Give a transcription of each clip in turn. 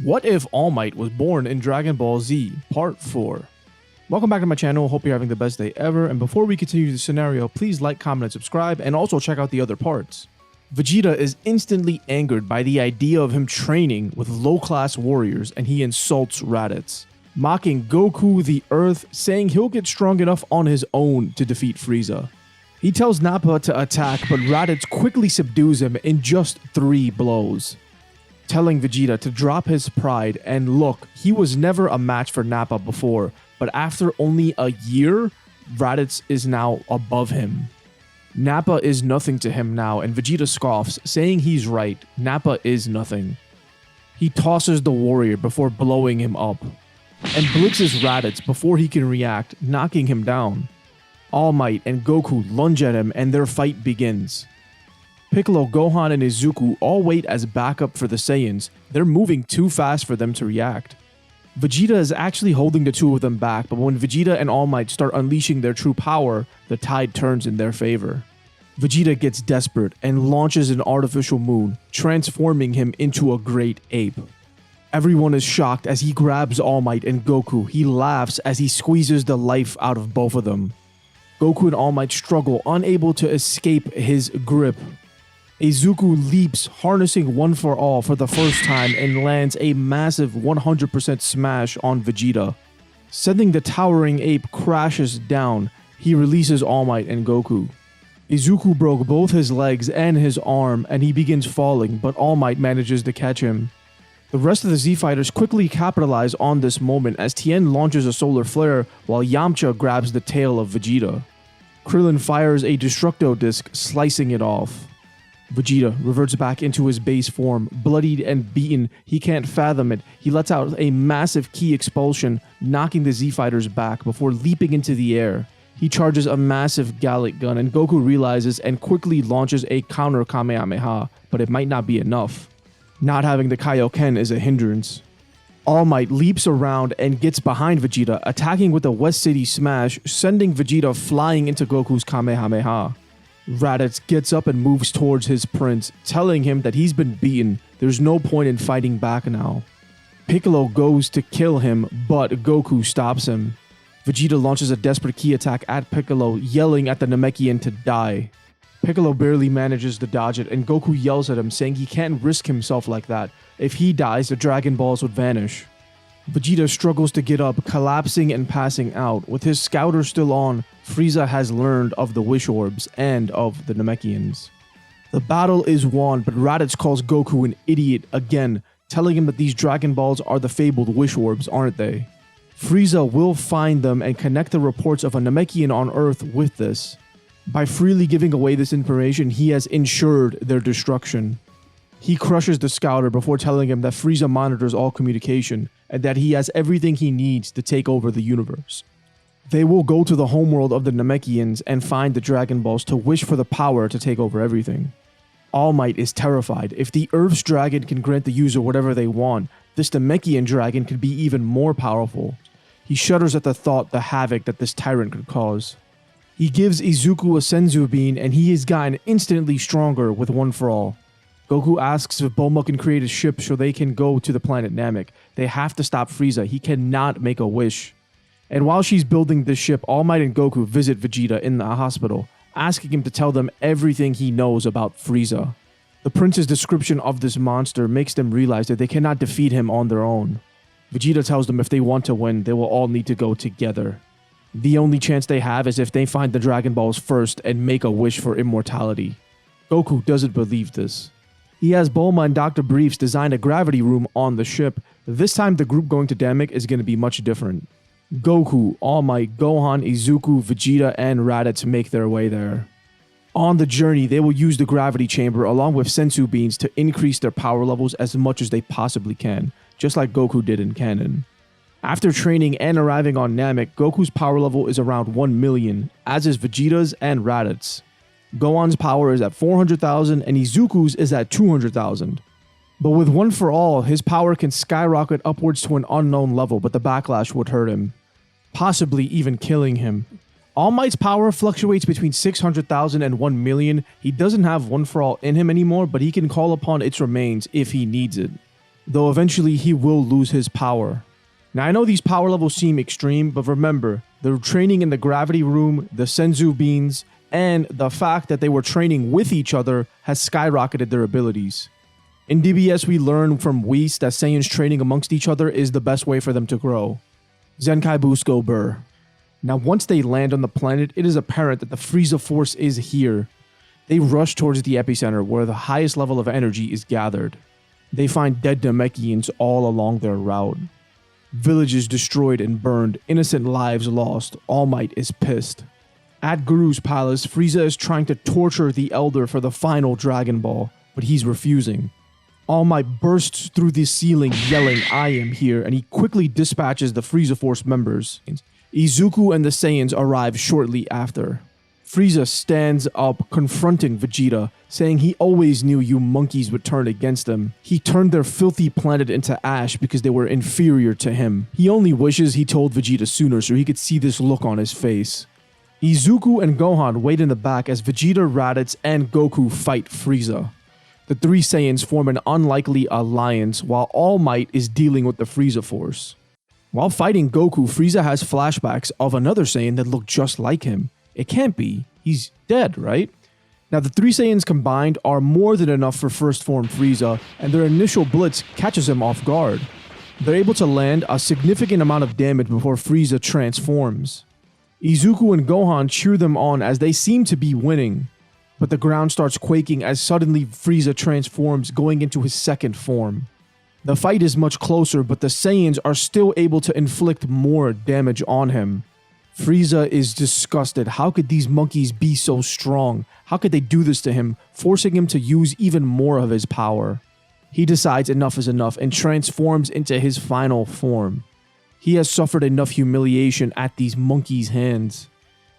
What if All Might was born in Dragon Ball Z, Part 4? Welcome back to my channel, hope you're having the best day ever, and before we continue the scenario, please like, comment, and subscribe, and also check out the other parts. Vegeta is instantly angered by the idea of him training with low-class warriors, and he insults Raditz, mocking Goku the Earth, saying he'll get strong enough on his own to defeat Frieza. He tells Nappa to attack, but Raditz quickly subdues him in just 3 blows, telling Vegeta to drop his pride, and look, he was never a match for Nappa before, but after only a year, Raditz is now above him. Nappa is nothing to him now, and Vegeta scoffs, saying he's right, Nappa is nothing. He tosses the warrior before blowing him up, and blitzes Raditz before he can react, knocking him down. All Might and Goku lunge at him and their fight begins. Piccolo, Gohan, and Izuku all wait as backup for the Saiyans. They're moving too fast for them to react. Vegeta is actually holding the two of them back, but when Vegeta and All Might start unleashing their true power, the tide turns in their favor. Vegeta gets desperate and launches an artificial moon, transforming him into a great ape. Everyone is shocked as he grabs All Might and Goku. He laughs as he squeezes the life out of both of them. Goku and All Might struggle, unable to escape his grip. Izuku leaps, harnessing One for All for the first time, and lands a massive 100% smash on Vegeta. Sending the towering ape crashes down, he releases All Might and Goku. Izuku broke both his legs and his arm, and he begins falling, but All Might manages to catch him. The rest of the Z Fighters quickly capitalize on this moment as Tien launches a solar flare while Yamcha grabs the tail of Vegeta. Krillin fires a Destructo Disc, slicing it off. Vegeta reverts back into his base form, bloodied and beaten. He can't fathom it. He lets out a massive ki expulsion, knocking the Z Fighters back before leaping into the air. He charges a massive Gallic gun, and Goku realizes and quickly launches a counter Kamehameha, but it might not be enough. Not having the Kaioken is a hindrance. All Might leaps around and gets behind Vegeta, attacking with a West City Smash, sending Vegeta flying into Goku's Kamehameha. Raditz gets up and moves towards his prince, telling him that he's been beaten. There's no point in fighting back now. Piccolo goes to kill him, but Goku stops him. Vegeta launches a desperate ki attack at Piccolo, yelling at the Namekian to die. Piccolo barely manages to dodge it, and Goku yells at him, saying he can't risk himself like that. If he dies, the Dragon Balls would vanish. Vegeta struggles to get up, collapsing and passing out. With his scouter still on, Frieza has learned of the Wish Orbs and of the Namekians. The battle is won, but Raditz calls Goku an idiot again, telling him that these Dragon Balls are the fabled Wish Orbs, aren't they? Frieza will find them and connect the reports of a Namekian on Earth with this. By freely giving away this information, he has ensured their destruction. He crushes the scouter before telling him that Frieza monitors all communication, and that he has everything he needs to take over the universe. They will go to the homeworld of the Namekians and find the Dragon Balls to wish for the power to take over everything. All Might is terrified. If the Earth's dragon can grant the user whatever they want, this Namekian dragon could be even more powerful. He shudders at the thought the havoc that this tyrant could cause. He gives Izuku a Senzu Bean, and he has gotten instantly stronger with One for All. Goku asks if Bulma can create a ship so they can go to the planet Namek. They have to stop Frieza. He cannot make a wish. And while she's building this ship, All Might and Goku visit Vegeta in the hospital, asking him to tell them everything he knows about Frieza. The prince's description of this monster makes them realize that they cannot defeat him on their own. Vegeta tells them if they want to win, they will all need to go together. The only chance they have is if they find the Dragon Balls first and make a wish for immortality. Goku doesn't believe this. He has Bulma and Dr. Briefs design a gravity room on the ship. This time the group going to Namek is going to be much different. Goku, All Might, Gohan, Izuku, Vegeta, and Raditz make their way there. On the journey, they will use the gravity chamber along with Senzu Beans to increase their power levels as much as they possibly can, just like Goku did in canon. After training and arriving on Namek, Goku's power level is around 1 million, as is Vegeta's and Raditz. Gohan's power is at 400,000 and Izuku's is at 200,000. But with One for All, his power can skyrocket upwards to an unknown level, but the backlash would hurt him, possibly even killing him. All Might's power fluctuates between 600,000 and 1 million. He doesn't have One for All in him anymore, but he can call upon its remains if he needs it. though eventually he will lose his power. Now I know these power levels seem extreme, but remember, the training in the gravity room, the senzu beans, and the fact that they were training with each other has skyrocketed their abilities. In DBS, we learn from Whis that Saiyans training amongst each other is the best way for them to grow. Zenkai Busco Burr. Now once they land on the planet, it is apparent that the Frieza force is here. They rush towards the epicenter where the highest level of energy is gathered. They find dead Namekians all along their route. Villages destroyed and burned, innocent lives lost. All Might is pissed. At Guru's palace, Frieza is trying to torture the Elder for the final Dragon Ball, but he's refusing. All Might bursts through the ceiling yelling, "I am here," and he quickly dispatches the Frieza Force members. Izuku and the Saiyans arrive shortly after. Frieza stands up, confronting Vegeta, saying he always knew you monkeys would turn against him. He turned their filthy planet into ash because they were inferior to him. He only wishes he told Vegeta sooner so he could see this look on his face. Izuku and Gohan wait in the back as Vegeta, Raditz, and Goku fight Frieza. The three Saiyans form an unlikely alliance while All Might is dealing with the Frieza Force. While fighting Goku, Frieza has flashbacks of another Saiyan that looked just like him. It can't be. He's dead, right? Now the three Saiyans combined are more than enough for first form Frieza, and their initial blitz catches him off guard. They're able to land a significant amount of damage before Frieza transforms. Izuku and Gohan cheer them on as they seem to be winning, but the ground starts quaking as suddenly Frieza transforms, going into his second form. The fight is much closer, but the Saiyans are still able to inflict more damage on him. Frieza is disgusted. How could these monkeys be so strong? How could they do this to him, forcing him to use even more of his power? He decides enough is enough and transforms into his final form. He has suffered enough humiliation at these monkeys' hands.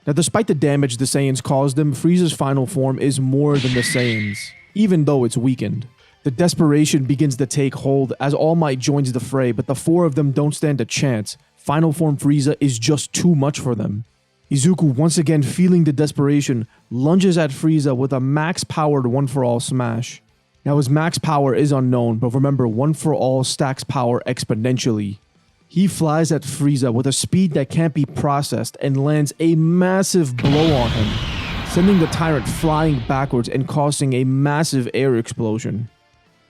Now, despite the damage the Saiyans caused him, Frieza's final form is more than the Saiyans, even though it's weakened. The desperation begins to take hold as All Might joins the fray, but the four of them don't stand a chance. Final form Frieza is just too much for them. Izuku, once again feeling the desperation, lunges at Frieza with a max-powered one-for-all smash. Now his max power is unknown, but remember, one-for-all stacks power exponentially. He flies at Frieza with a speed that can't be processed and lands a massive blow on him, sending the tyrant flying backwards and causing a massive air explosion.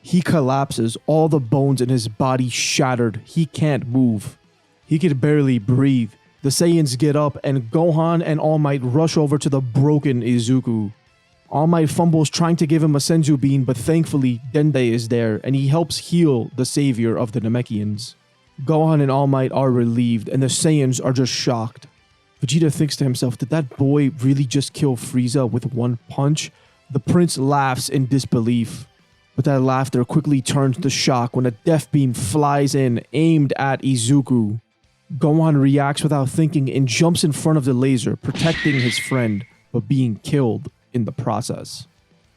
He collapses, all the bones in his body shattered. He can't move. He could barely breathe. The Saiyans get up and Gohan and All Might rush over to the broken Izuku. All Might fumbles trying to give him a senzu bean, but thankfully Dende is there and he helps heal the savior of the Namekians. Gohan and All Might are relieved and the Saiyans are just shocked. Vegeta thinks to himself, did that boy really just kill Frieza with one punch? The prince laughs in disbelief, but that laughter quickly turns to shock when a death beam flies in, aimed at Izuku. Gohan reacts without thinking and jumps in front of the laser, protecting his friend, but being killed in the process.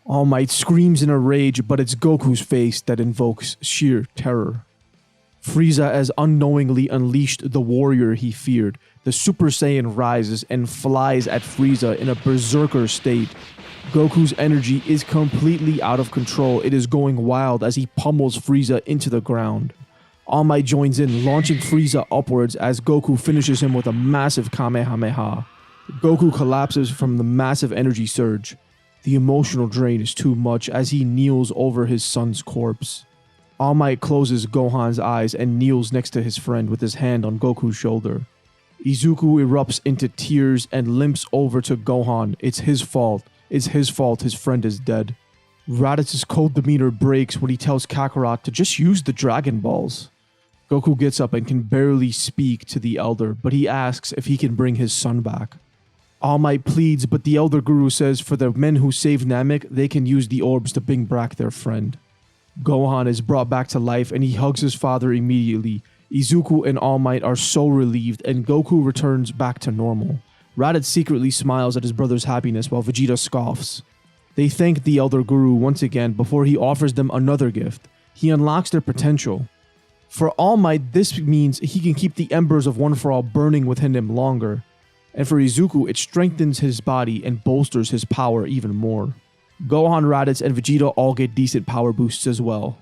All Might screams in a rage, but it's Goku's face that invokes sheer terror. Frieza has unknowingly unleashed the warrior he feared. The Super Saiyan rises and flies at Frieza in a berserker state. Goku's energy is completely out of control. It is going wild as he pummels Frieza into the ground. All Might joins in, launching Frieza upwards as Goku finishes him with a massive Kamehameha. Goku collapses from the massive energy surge. The emotional drain is too much as he kneels over his son's corpse. All Might closes Gohan's eyes and kneels next to his friend with his hand on Goku's shoulder. Izuku erupts into tears and limps over to Gohan. It's his fault. It's his fault his friend is dead. Raditz's cold demeanor breaks when he tells Kakarot to just use the Dragon Balls. Goku gets up and can barely speak to the Elder, but he asks if he can bring his son back. All Might pleads, but the Elder Guru says for the men who saved Namek, they can use the orbs to bring back their friend. Gohan is brought back to life and he hugs his father immediately. Izuku and All Might are so relieved and Goku returns back to normal. Raditz secretly smiles at his brother's happiness while Vegeta scoffs. They thank the Elder Guru once again before he offers them another gift. He unlocks their potential. For All Might, this means he can keep the embers of One For All burning within him longer. And for Izuku, it strengthens his body and bolsters his power even more. Gohan, Raditz, and Vegeta all get decent power boosts as well.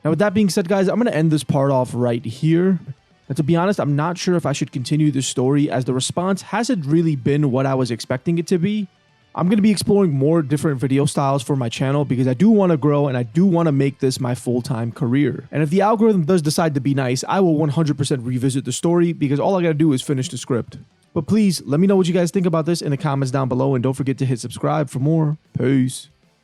Now, with that being said, guys, I'm going to end this part off right here. And to be honest, I'm not sure if I should continue this story as the response hasn't really been what I was expecting it to be. I'm going to be exploring more different video styles for my channel because I do want to grow and I do want to make this my full-time career. And if the algorithm does decide to be nice, I will 100% revisit the story because all I got to do is finish the script. But please, let me know what you guys think about this in the comments down below and don't forget to hit subscribe for more. Peace.